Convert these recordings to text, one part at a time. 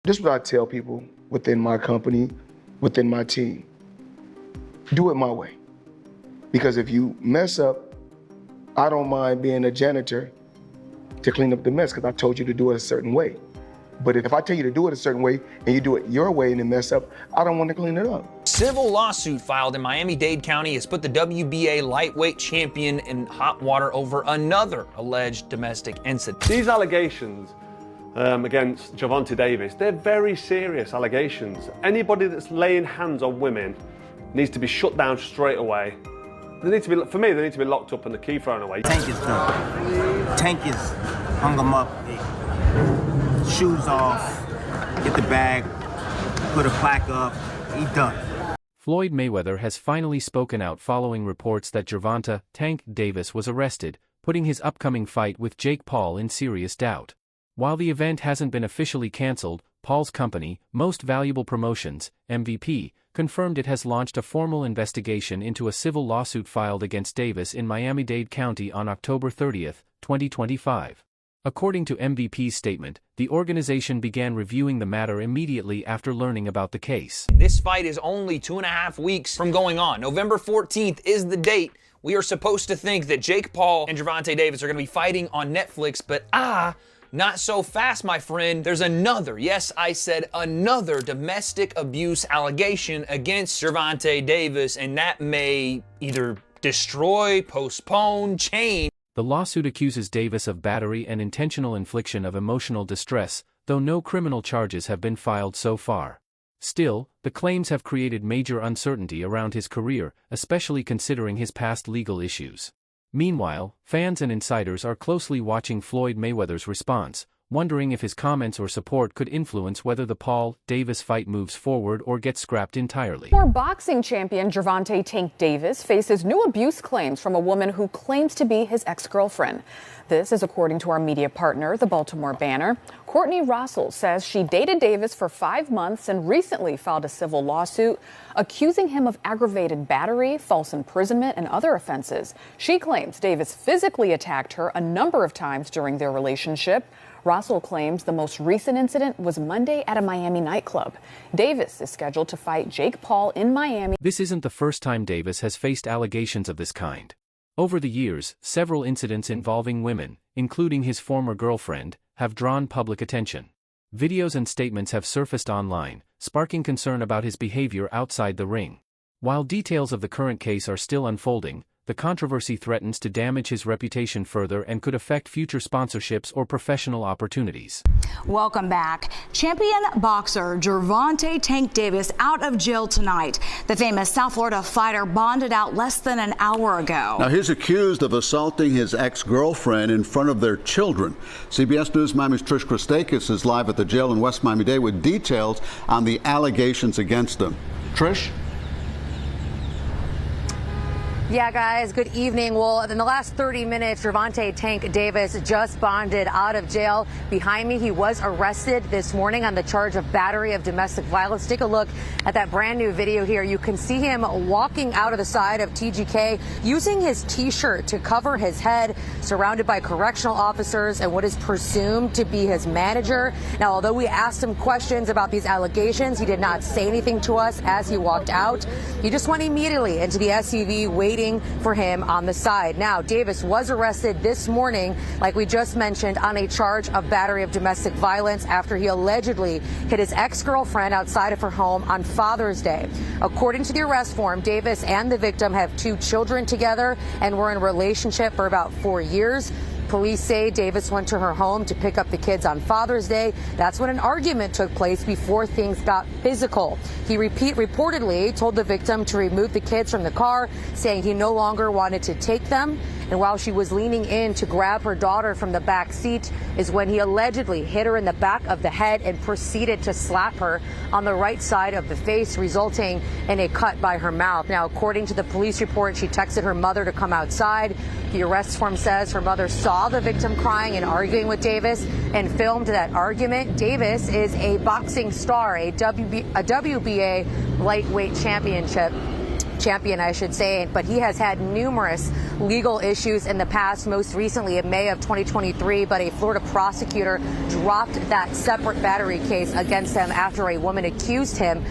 This is what I tell people within my company, within my team. Do it my way. Because if you mess up, I don't mind being a janitor to clean up the mess because I told you to do it a certain way. But if I tell you to do it a certain way and you do it your way and then mess up, I don't want to clean it up. Civil lawsuit filed in Miami-Dade County has put the WBA lightweight champion in hot water over another alleged domestic incident. These allegations against Gervonta Davis, they're very serious allegations. Anybody that's laying hands on women needs to be shut down straight away. They need to be, for me, they need to be locked up and the key thrown away. Tank is done. Tank is hung him up, shoes off, get the bag, put a plaque up, he done. Floyd Mayweather has finally spoken out following reports that Gervonta "Tank" Davis was arrested, putting his upcoming fight with Jake Paul in serious doubt. While the event hasn't been officially cancelled, Paul's company, Most Valuable Promotions, MVP, confirmed it has launched a formal investigation into a civil lawsuit filed against Davis in Miami-Dade County on October 30, 2025. According to MVP's statement, the organization began reviewing the matter immediately after learning about the case. This fight is only 2.5 weeks from going on. November 14th is the date. We are supposed to think that Jake Paul and Gervonta Davis are going to be fighting on Netflix, but not so fast, my friend. There's another, yes, I said another domestic abuse allegation against Gervonta Davis, and that may either destroy, postpone, change. The lawsuit accuses Davis of battery and intentional infliction of emotional distress, though no criminal charges have been filed so far. Still, the claims have created major uncertainty around his career, especially considering his past legal issues. Meanwhile, fans and insiders are closely watching Floyd Mayweather's response, wondering if his comments or support could influence whether the Paul-Davis fight moves forward or gets scrapped entirely. Former boxing champion Gervonta "Tank" Davis faces new abuse claims from a woman who claims to be his ex-girlfriend. This is according to our media partner, the Baltimore Banner. Courtney Russell says she dated Davis for 5 months and recently filed a civil lawsuit accusing him of aggravated battery, false imprisonment, and other offenses. She claims Davis physically attacked her a number of times during their relationship. Russell claims the most recent incident was Monday at a Miami nightclub. Davis is scheduled to fight Jake Paul in Miami. This isn't the first time Davis has faced allegations of this kind. Over the years, several incidents involving women, including his former girlfriend, have drawn public attention. Videos and statements have surfaced online, sparking concern about his behavior outside the ring. While details of the current case are still unfolding, the controversy threatens to damage his reputation further and could affect future sponsorships or professional opportunities. Welcome back. Champion boxer Gervonta "Tank" Davis out of jail tonight. The famous South Florida fighter bonded out less than an hour ago. Now he's accused of assaulting his ex-girlfriend in front of their children. CBS News Miami's Trish Christakis is live at the jail in West Miami-Dade with details on the allegations against him. Trish? Yeah, guys, good evening. Well, in the last 30 minutes, Gervonta "Tank" Davis just bonded out of jail. Behind me, he was arrested this morning on the charge of battery of domestic violence. Take a look at that brand new video here. You can see him walking out of the side of TGK using his T-shirt to cover his head, surrounded by correctional officers and what is presumed to be his manager. Now, although we asked him questions about these allegations, he did not say anything to us as he walked out. He just went immediately into the SUV, waiting for him on the side. Now, Davis was arrested this morning, like we just mentioned, on a charge of battery of domestic violence after he allegedly hit his ex-girlfriend outside of her home on Father's Day. According to the arrest form, Davis and the victim have 2 children together and were in a relationship for about 4 years. Police say Davis went to her home to pick up the kids on Father's Day. That's when an argument took place before things got physical. He reportedly told the victim to remove the kids from the car, saying he no longer wanted to take them. And while she was leaning in to grab her daughter from the back seat is when he allegedly hit her in the back of the head and proceeded to slap her on the right side of the face, resulting in a cut by her mouth. Now, according to the police report, she texted her mother to come outside. The arrest form says her mother saw the victim crying and arguing with Davis and filmed that argument. Davis is a boxing star, a WBA lightweight champion, I should say, but he has had numerous legal issues in the past, most recently in May of 2023, but a Florida prosecutor dropped that separate battery case against him after a woman accused him.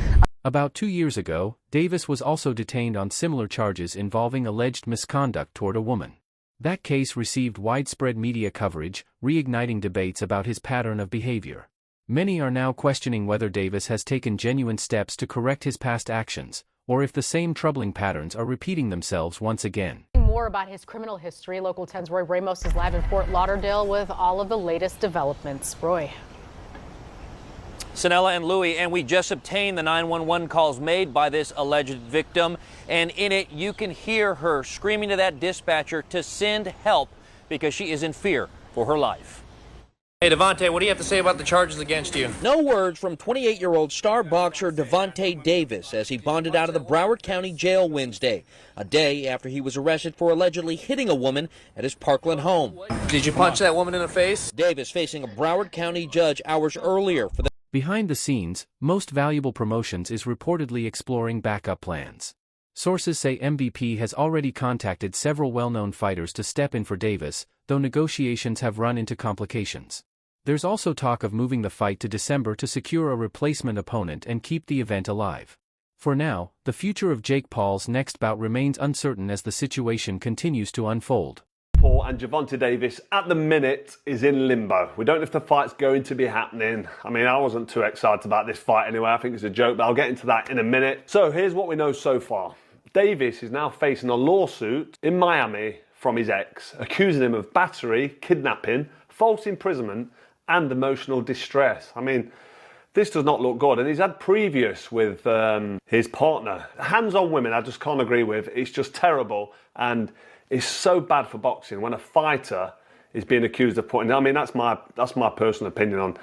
About 2 years ago, Davis was also detained on similar charges involving alleged misconduct toward a woman. That case received widespread media coverage, reigniting debates about his pattern of behavior. Many are now questioning whether Davis has taken genuine steps to correct his past actions, or if the same troubling patterns are repeating themselves once again. More about his criminal history. Local 10's Roy Ramos is live in Fort Lauderdale with all of the latest developments. Roy. Sanella and Louie, and we just obtained the 911 calls made by this alleged victim, and in it you can hear her screaming to that dispatcher to send help because she is in fear for her life. Hey, Devontae, what do you have to say about the charges against you? No words from 28-year-old star boxer Gervonta Davis as he bonded out of the Broward County Jail Wednesday, a day after he was arrested for allegedly hitting a woman at his Parkland home. Did you punch that woman in the face? Davis facing a Broward County judge hours earlier for the... Behind the scenes, Most Valuable Promotions is reportedly exploring backup plans. Sources say MVP has already contacted several well-known fighters to step in for Davis, though negotiations have run into complications. There's also talk of moving the fight to December to secure a replacement opponent and keep the event alive. For now, the future of Jake Paul's next bout remains uncertain as the situation continues to unfold. Paul and Gervonta Davis at the minute is in limbo. We don't know if the fight's going to be happening. I mean, I wasn't too excited about this fight anyway. I think it's a joke, but I'll get into that in a minute. So here's what we know so far. Davis is now facing a lawsuit in Miami from his ex, accusing him of battery, kidnapping, false imprisonment, and emotional distress. I mean, this does not look good, and he's had previous with his partner. Hands on women, I just can't agree with. It's just terrible, and it's so bad for boxing when a fighter is being accused of putting. I mean, that's my personal opinion on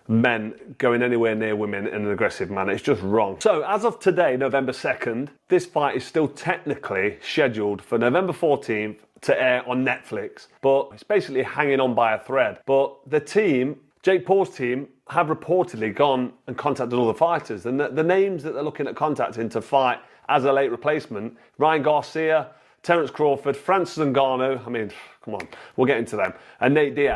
men going anywhere near women in an aggressive manner. It's just wrong. So as of today, November 2nd, this fight is still technically scheduled for November 14th to air on Netflix, but it's basically hanging on by a thread. But the team, Jake Paul's team, have reportedly gone and contacted all the fighters, and the names that they're looking at contacting to fight as a late replacement: Ryan Garcia, Terence Crawford, Francis Ngannou, I mean, come on, we'll get into them, and Nate Diaz.